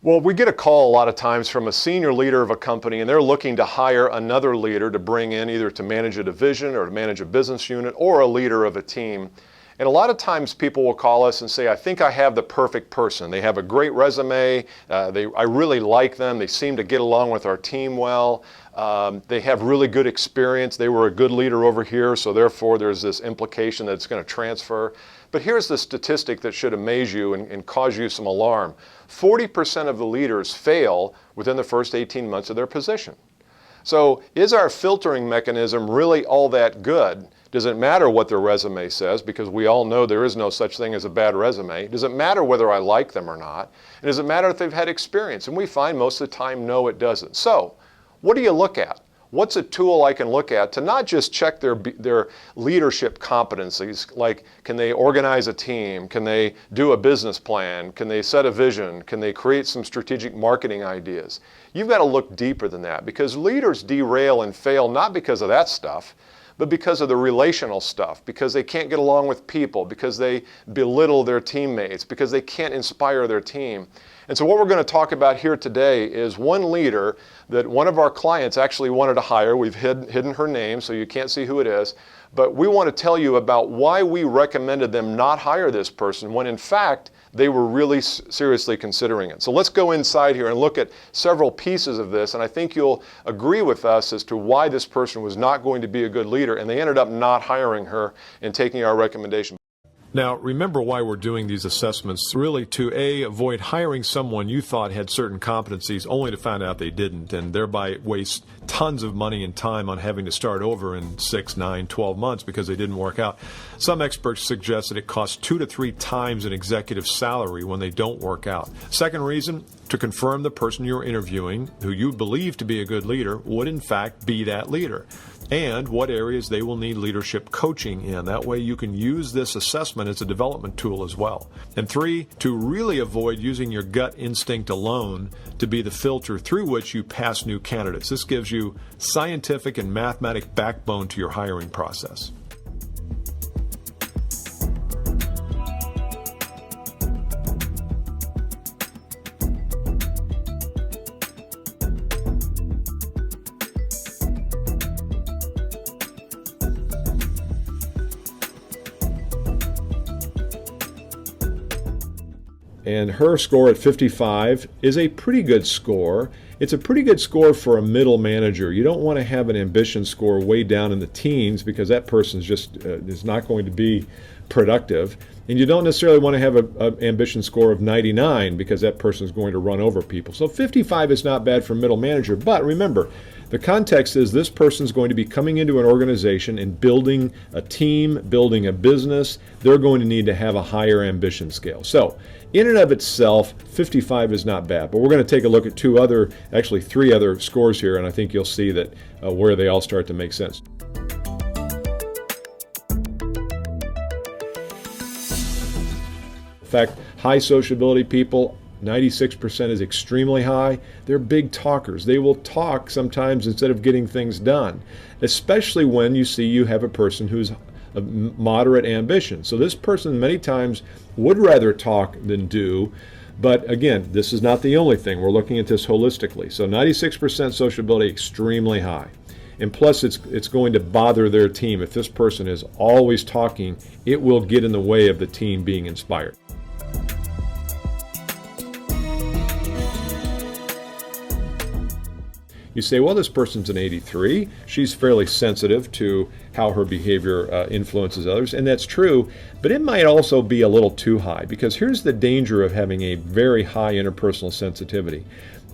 Well, we get a call a lot of times from a senior leader of a company, and they're looking to hire another leader to bring in either to manage a division or to manage a business unit or a leader of a team. And a lot of times people will call us and say, I think I have the perfect person. They have a great resume. I really like them. They seem to get along with our team well. They have really good experience. They were a good leader over here, so therefore there's this implication that it's going to transfer. But here's the statistic that should amaze you and cause you some alarm. 40% of the leaders fail within the first 18 months of their position. So is our filtering mechanism really all that good? Does it matter what their resume says? Because we all know there is no such thing as a bad resume. Does it matter whether I like them or not? And does it matter if they've had experience? And we find most of the time, no, it doesn't. So what do you look at? What's a tool I can look at to not just check their leadership competencies, like can they organize a team, can they do a business plan, can they set a vision, can they create some strategic marketing ideas? You've got to look deeper than that, because leaders derail and fail not because of that stuff, but because of the relational stuff, because they can't get along with people, because they belittle their teammates, because they can't inspire their team. And so what we're going to talk about here today is one leader that one of our clients actually wanted to hire. We've hidden her name, so you can't see who it is. But we want to tell you about why we recommended them not hire this person when in fact they were really seriously considering it. So let's go inside here and look at several pieces of this, and I think you'll agree with us as to why this person was not going to be a good leader, and they ended up not hiring her and taking our recommendation. Now, remember why we're doing these assessments, really to avoid hiring someone you thought had certain competencies only to find out they didn't, and thereby waste tons of money and time on having to start over in 6, 9, 12 months because they didn't work out. Some experts suggest that it costs 2 to 3 times an executive's salary when they don't work out. Second reason, to confirm the person you're interviewing, who you believe to be a good leader, would in fact be that leader, and what areas they will need leadership coaching in. That way you can use this assessment as a development tool as well. And 3, to really avoid using your gut instinct alone to be the filter through which you pass new candidates. This gives you scientific and mathematic backbone to your hiring process. And her score at 55 is a pretty good score. It's a pretty good score for a middle manager. You don't want to have an ambition score way down in the teens because that person's just is not going to be productive. And you don't necessarily want to have an ambition score of 99 because that person is going to run over people. So 55 is not bad for a middle manager. But remember, the context is this person's going to be coming into an organization and building a team, building a business. They're going to need to have a higher ambition scale. So in and of itself, 55 is not bad. But we're going to take a look at 3 other scores here, and I think you'll see that where they all start to make sense. In fact, high sociability people, 96% is extremely high. They're big talkers. They will talk sometimes instead of getting things done, especially when you see you have a person who's of moderate ambition. So this person many times would rather talk than do. But again, this is not the only thing. We're looking at this holistically. So 96% sociability, extremely high. And plus it's going to bother their team. If this person is always talking, it will get in the way of the team being inspired. You say, well, this person's an 83. She's fairly sensitive to how her behavior influences others, and that's true, but it might also be a little too high, because here's the danger of having a very high interpersonal sensitivity,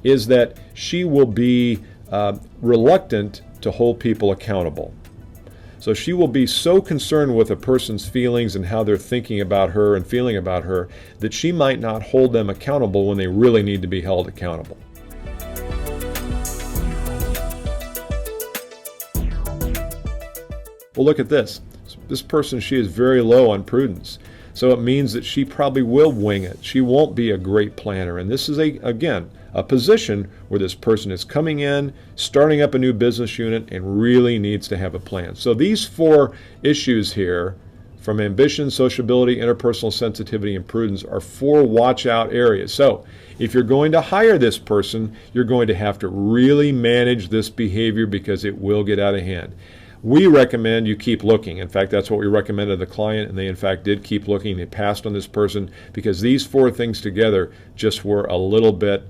is that she will be reluctant to hold people accountable. So she will be so concerned with a person's feelings and how they're thinking about her and feeling about her that she might not hold them accountable when they really need to be held accountable. Well, look at this. This person, she is very low on prudence. So it means that she probably will wing it. She won't be a great planner. And this is, again, a position where this person is coming in, starting up a new business unit, and really needs to have a plan. So these 4 issues here from ambition, sociability, interpersonal sensitivity, and prudence are 4 watch out areas. So if you're going to hire this person, you're going to have to really manage this behavior because it will get out of hand. We recommend you keep looking. In fact, that's what we recommended to the client, and they in fact did keep looking. They passed on this person because these 4 things together just were a little bit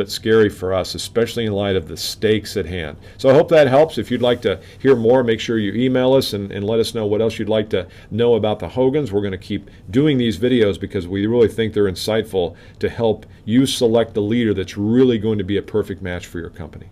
scary for us, especially in light of the stakes at hand. So I hope that helps. If you'd like to hear more, make sure you email us and let us know what else you'd like to know about the Hogans. We're going to keep doing these videos because we really think they're insightful to help you select the leader that's really going to be a perfect match for your company.